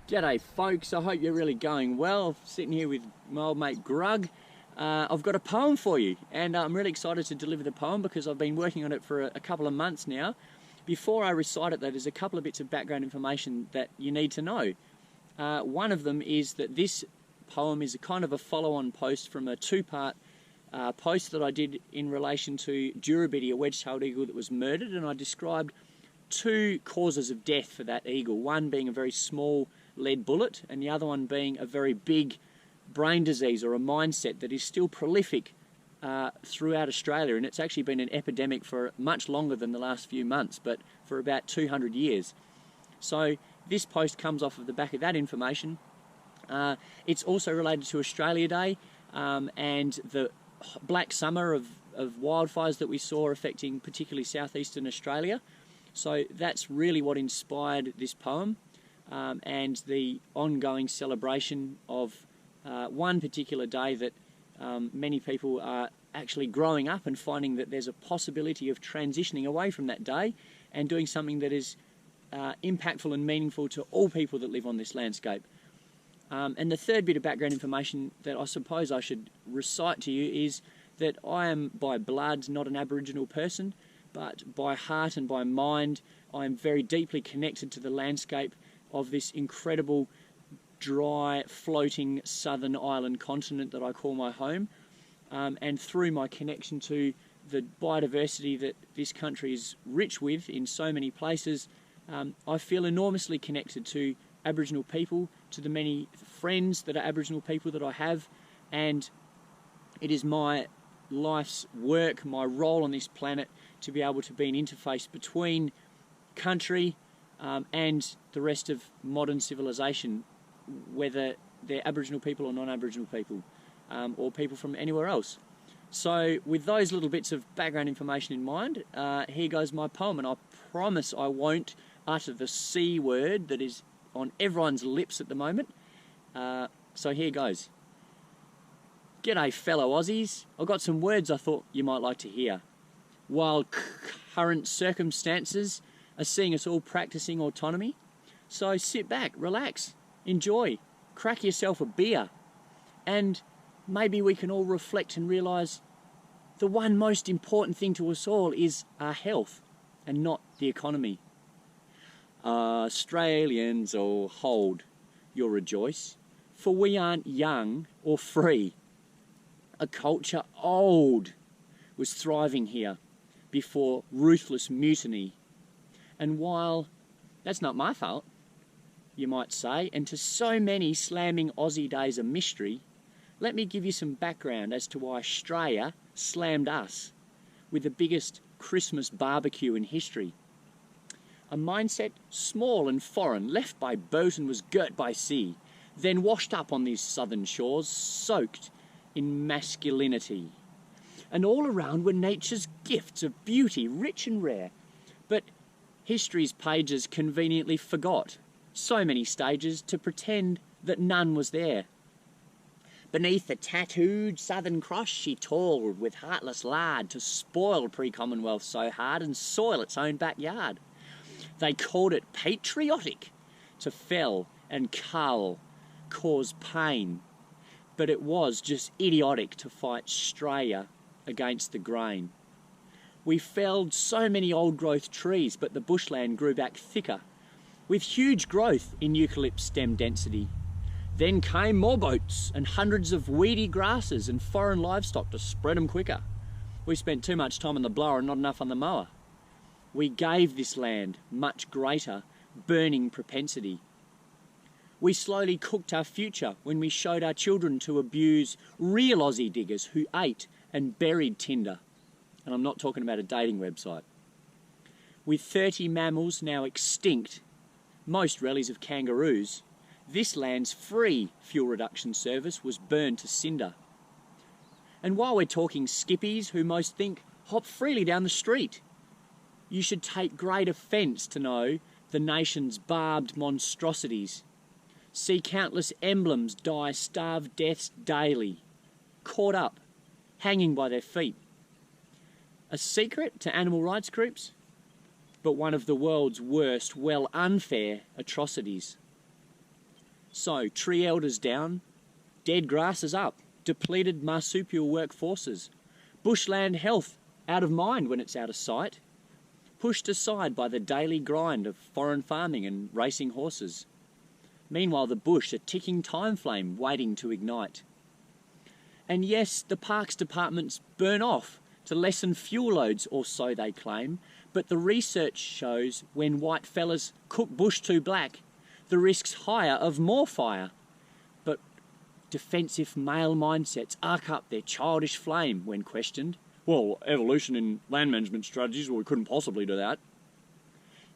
G'day folks, I hope you're really going well. Sitting here with my old mate Grug. I've got a poem for you, and I'm really excited to deliver the poem because I've been working on it for a couple of months now. Before I recite it though, there's a couple of bits of background information that you need to know. One of them is that this poem is a kind of a follow-on post from a two-part post that I did in relation to Durabidi, a wedge-tailed eagle that was murdered, and I described two causes of death for that eagle, one being a very small lead bullet and the other one being a very big brain disease or a mindset that is still prolific throughout Australia, and it's actually been an epidemic for much longer than the last few months, but for about 200 years. So this post comes off of the back of that information. It's also related to Australia Day and the black summer of wildfires that we saw affecting particularly southeastern Australia. So that's really what inspired this poem. And the ongoing celebration of one particular day that many people are actually growing up and finding that there's a possibility of transitioning away from that day and doing something that is impactful and meaningful to all people that live on this landscape. And the third bit of background information that I suppose I should recite to you is that I am by blood not an Aboriginal person, but by heart and by mind I am very deeply connected to the landscape of this incredible, dry, floating southern island continent that I call my home. And through my connection to the biodiversity that this country is rich with in so many places, I feel enormously connected to Aboriginal people, to the many friends that are Aboriginal people that I have, and it is my life's work, my role on this planet, to be able to be an interface between country and the rest of modern civilization, whether they're Aboriginal people or non-Aboriginal people, or people from anywhere else. So with those little bits of background information in mind, here goes my poem, and I promise I won't utter the C word that is on everyone's lips at the moment. So here goes. G'day fellow Aussies, I've got some words I thought you might like to hear. While current circumstances are seeing us all practicing autonomy, so sit back, relax, enjoy, crack yourself a beer, and maybe we can all reflect and realise the one most important thing to us all is our health and not the economy. Australians, oh hold your rejoice, for we aren't young or free. A culture old was thriving here before ruthless mutiny. And while that's not my fault, you might say, and to so many slamming Aussie days a mystery, let me give you some background as to why Australia slammed us with the biggest Christmas barbecue in history. A mindset small and foreign, left by boat and was girt by sea, then washed up on these southern shores, soaked in masculinity. And all around were nature's gifts of beauty, rich and rare, but history's pages conveniently forgot so many stages to pretend that none was there. Beneath the tattooed southern cross she toiled with heartless lard to spoil pre-Commonwealth so hard and soil its own backyard. They called it patriotic to fell and cull, cause pain, but it was just idiotic to fight Australia against the grain. We felled so many old-growth trees, but the bushland grew back thicker, with huge growth in eucalypt stem density. Then came more boats and hundreds of weedy grasses and foreign livestock to spread them quicker. We spent too much time on the blower and not enough on the mower. We gave this land much greater burning propensity. We slowly cooked our future when we showed our children to abuse real Aussie diggers who ate and buried tinder. And I'm not talking about a dating website. With 30 mammals now extinct, most relics of kangaroos, this land's free fuel reduction service was burned to cinder. And while we're talking skippies who most think hop freely down the street, you should take great offence to know the nation's barbed monstrosities. See countless emblems die starved deaths daily, caught up, hanging by their feet. A secret to animal rights groups, but one of the world's worst, well, unfair atrocities. So, tree elders down, dead grasses up, depleted marsupial workforces, bushland health out of mind when it's out of sight, pushed aside by the daily grind of foreign farming and racing horses. Meanwhile, the bush, a ticking time flame waiting to ignite. And yes, the parks departments burn off to lessen fuel loads, or so they claim, but the research shows when white fellas cook bush too black, the risk's higher of more fire. But defensive male mindsets arc up their childish flame when questioned. Well, evolution in land management strategies, well, we couldn't possibly do that.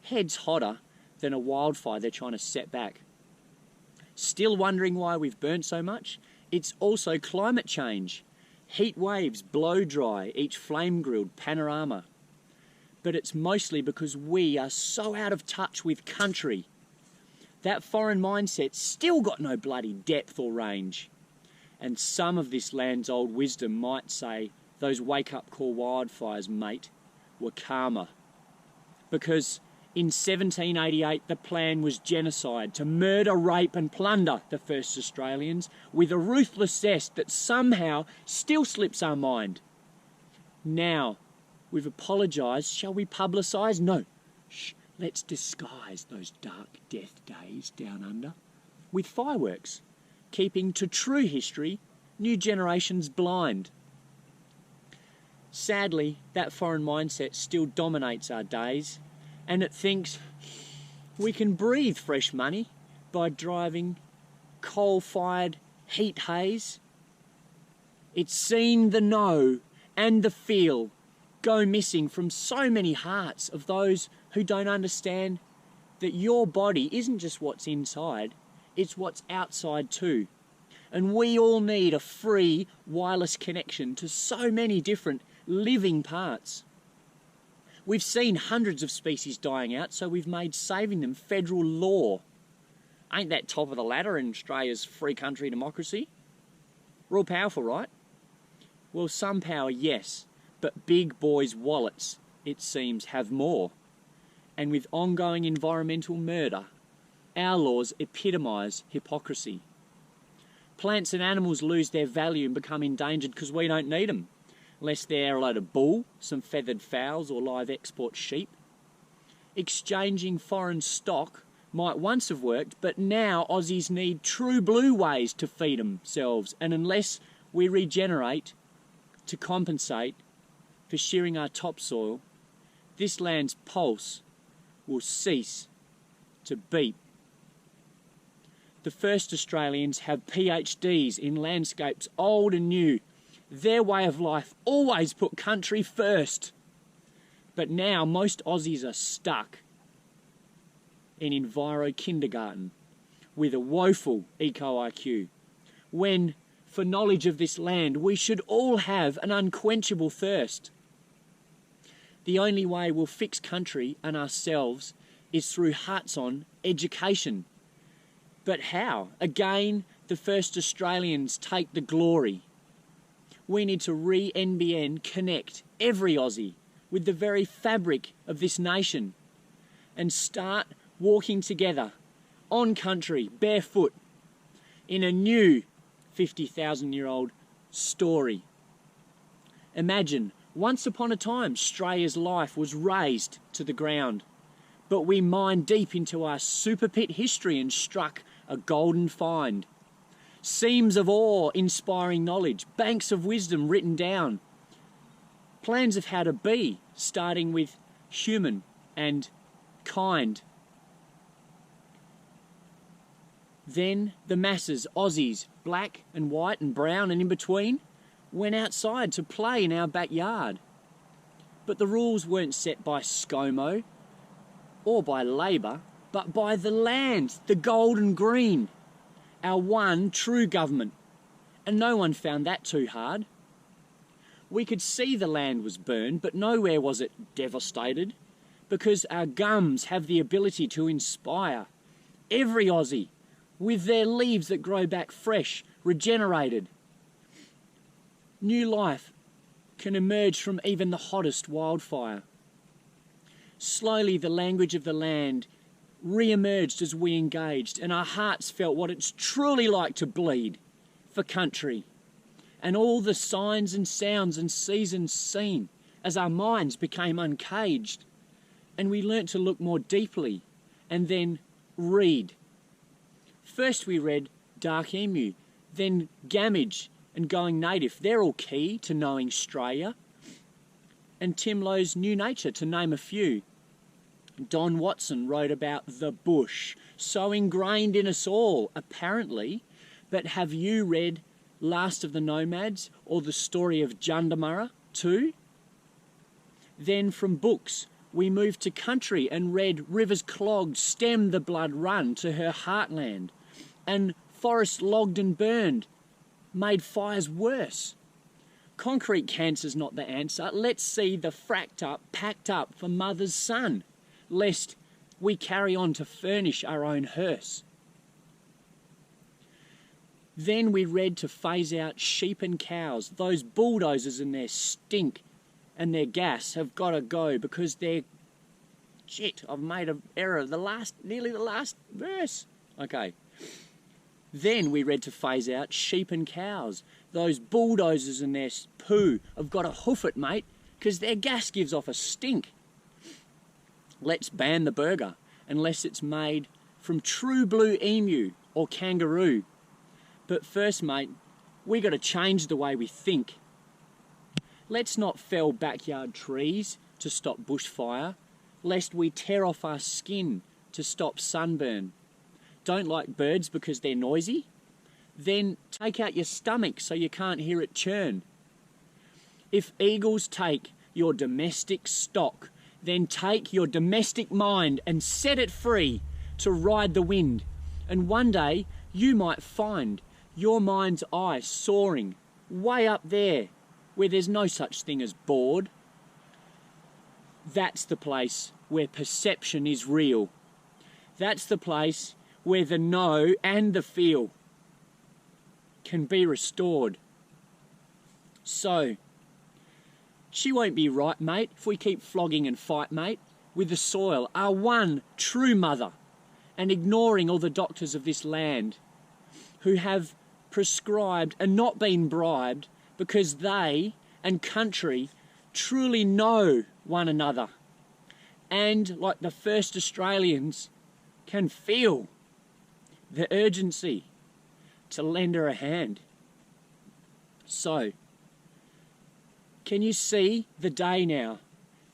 Heads hotter than a wildfire they're trying to set back. Still wondering why we've burnt so much? It's also climate change. Heat waves blow dry each flame-grilled panorama. But it's mostly because we are so out of touch with country. That foreign mindset's still got no bloody depth or range. And some of this land's old wisdom might say those wake-up call wildfires, mate, were karma. Because in 1788, the plan was genocide, to murder, rape and plunder the first Australians with a ruthless zest that somehow still slips our mind. Now, we've apologised, shall we publicise? No. Shh, let's disguise those dark death days down under with fireworks, keeping to true history new generations blind. Sadly, that foreign mindset still dominates our days, and it thinks we can breathe fresh money by driving coal-fired heat haze. It's seen the know and the feel go missing from so many hearts of those who don't understand that your body isn't just what's inside, it's what's outside too. And we all need a free wireless connection to so many different living parts. We've seen hundreds of species dying out, so we've made saving them federal law. Ain't that top of the ladder in Australia's free country democracy? Real powerful, right? Well, some power, yes, but big boys' wallets, it seems, have more. And with ongoing environmental murder, our laws epitomise hypocrisy. Plants and animals lose their value and become endangered because we don't need them, unless they're a load of bull, some feathered fowls or live export sheep. Exchanging foreign stock might once have worked, but now Aussies need true blue ways to feed themselves, and unless we regenerate to compensate for shearing our topsoil, this land's pulse will cease to beat. The first Australians have PhDs in landscapes old and new. Their way of life always put country first. But now most Aussies are stuck in enviro kindergarten with a woeful eco-IQ, when for knowledge of this land we should all have an unquenchable thirst. The only way we'll fix country and ourselves is through hearts-on education. But how? Again, the first Australians take the glory. We need to re-NBN connect every Aussie with the very fabric of this nation and start walking together on country, barefoot, in a new 50,000-year-old story. Imagine, once upon a time, Australia's life was razed to the ground, but we mined deep into our super pit history and struck a golden find. Seams of awe-inspiring knowledge, banks of wisdom written down, plans of how to be, starting with human and kind. Then the masses, Aussies, black and white and brown and in between, went outside to play in our backyard. But the rules weren't set by ScoMo or by Labor, but by the land, the gold and green, our one true government. And no one found that too hard. We could see the land was burned, but nowhere was it devastated, because our gums have the ability to inspire every Aussie with their leaves that grow back fresh, regenerated. New life can emerge from even the hottest wildfire. Slowly, the language of the land re-emerged as we engaged, and our hearts felt what it's truly like to bleed for country, and all the signs and sounds and seasons seen as our minds became uncaged, and we learnt to look more deeply and then read. First we read Dark Emu, then Gamage and Going Native. They're all key to knowing Australia. And Tim Lowe's New Nature, to name a few. Don Watson wrote about the bush, so ingrained in us all, apparently. But have you read Last of the Nomads or the story of Jundamurra too? Then from books, we moved to country and read Rivers Clogged, Stem the Blood Run to her heartland, and Forests Logged and Burned made fires worse. Concrete cancer's not the answer. Let's see the fracked up, packed up for mother's son, lest we carry on to furnish our own hearse. Then we read to phase out sheep and cows. Those bulldozers and their stink and their gas have got to go because they're... Shit, I've made an error. Nearly the last verse. Okay. Then we read to phase out sheep and cows. Those bulldozers and their poo have got to hoof it, mate, because their gas gives off a stink. Let's ban the burger unless it's made from true blue emu or kangaroo. But first, mate, we got to change the way we think. Let's not fell backyard trees to stop bushfire, lest we tear off our skin to stop sunburn. Don't like birds because they're noisy? Then take out your stomach so you can't hear it churn. If eagles take your domestic stock, then take your domestic mind and set it free to ride the wind. And one day you might find your mind's eye soaring way up there where there's no such thing as bored. That's the place where perception is real. That's the place where the know and the feel can be restored. So, she won't be right, mate, if we keep flogging and fight, mate, with the soil, our one true mother, and ignoring all the doctors of this land who have prescribed and not been bribed because they and country truly know one another and, like the first Australians, can feel the urgency to lend her a hand. So, can you see the day now,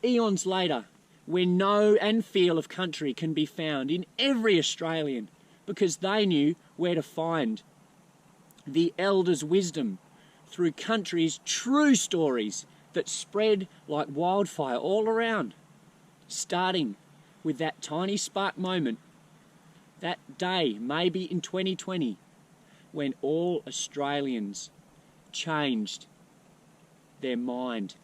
eons later, where know and feel of country can be found in every Australian because they knew where to find the elders' wisdom through country's true stories that spread like wildfire all around, starting with that tiny spark moment, that day, maybe in 2020, when all Australians changed their mind.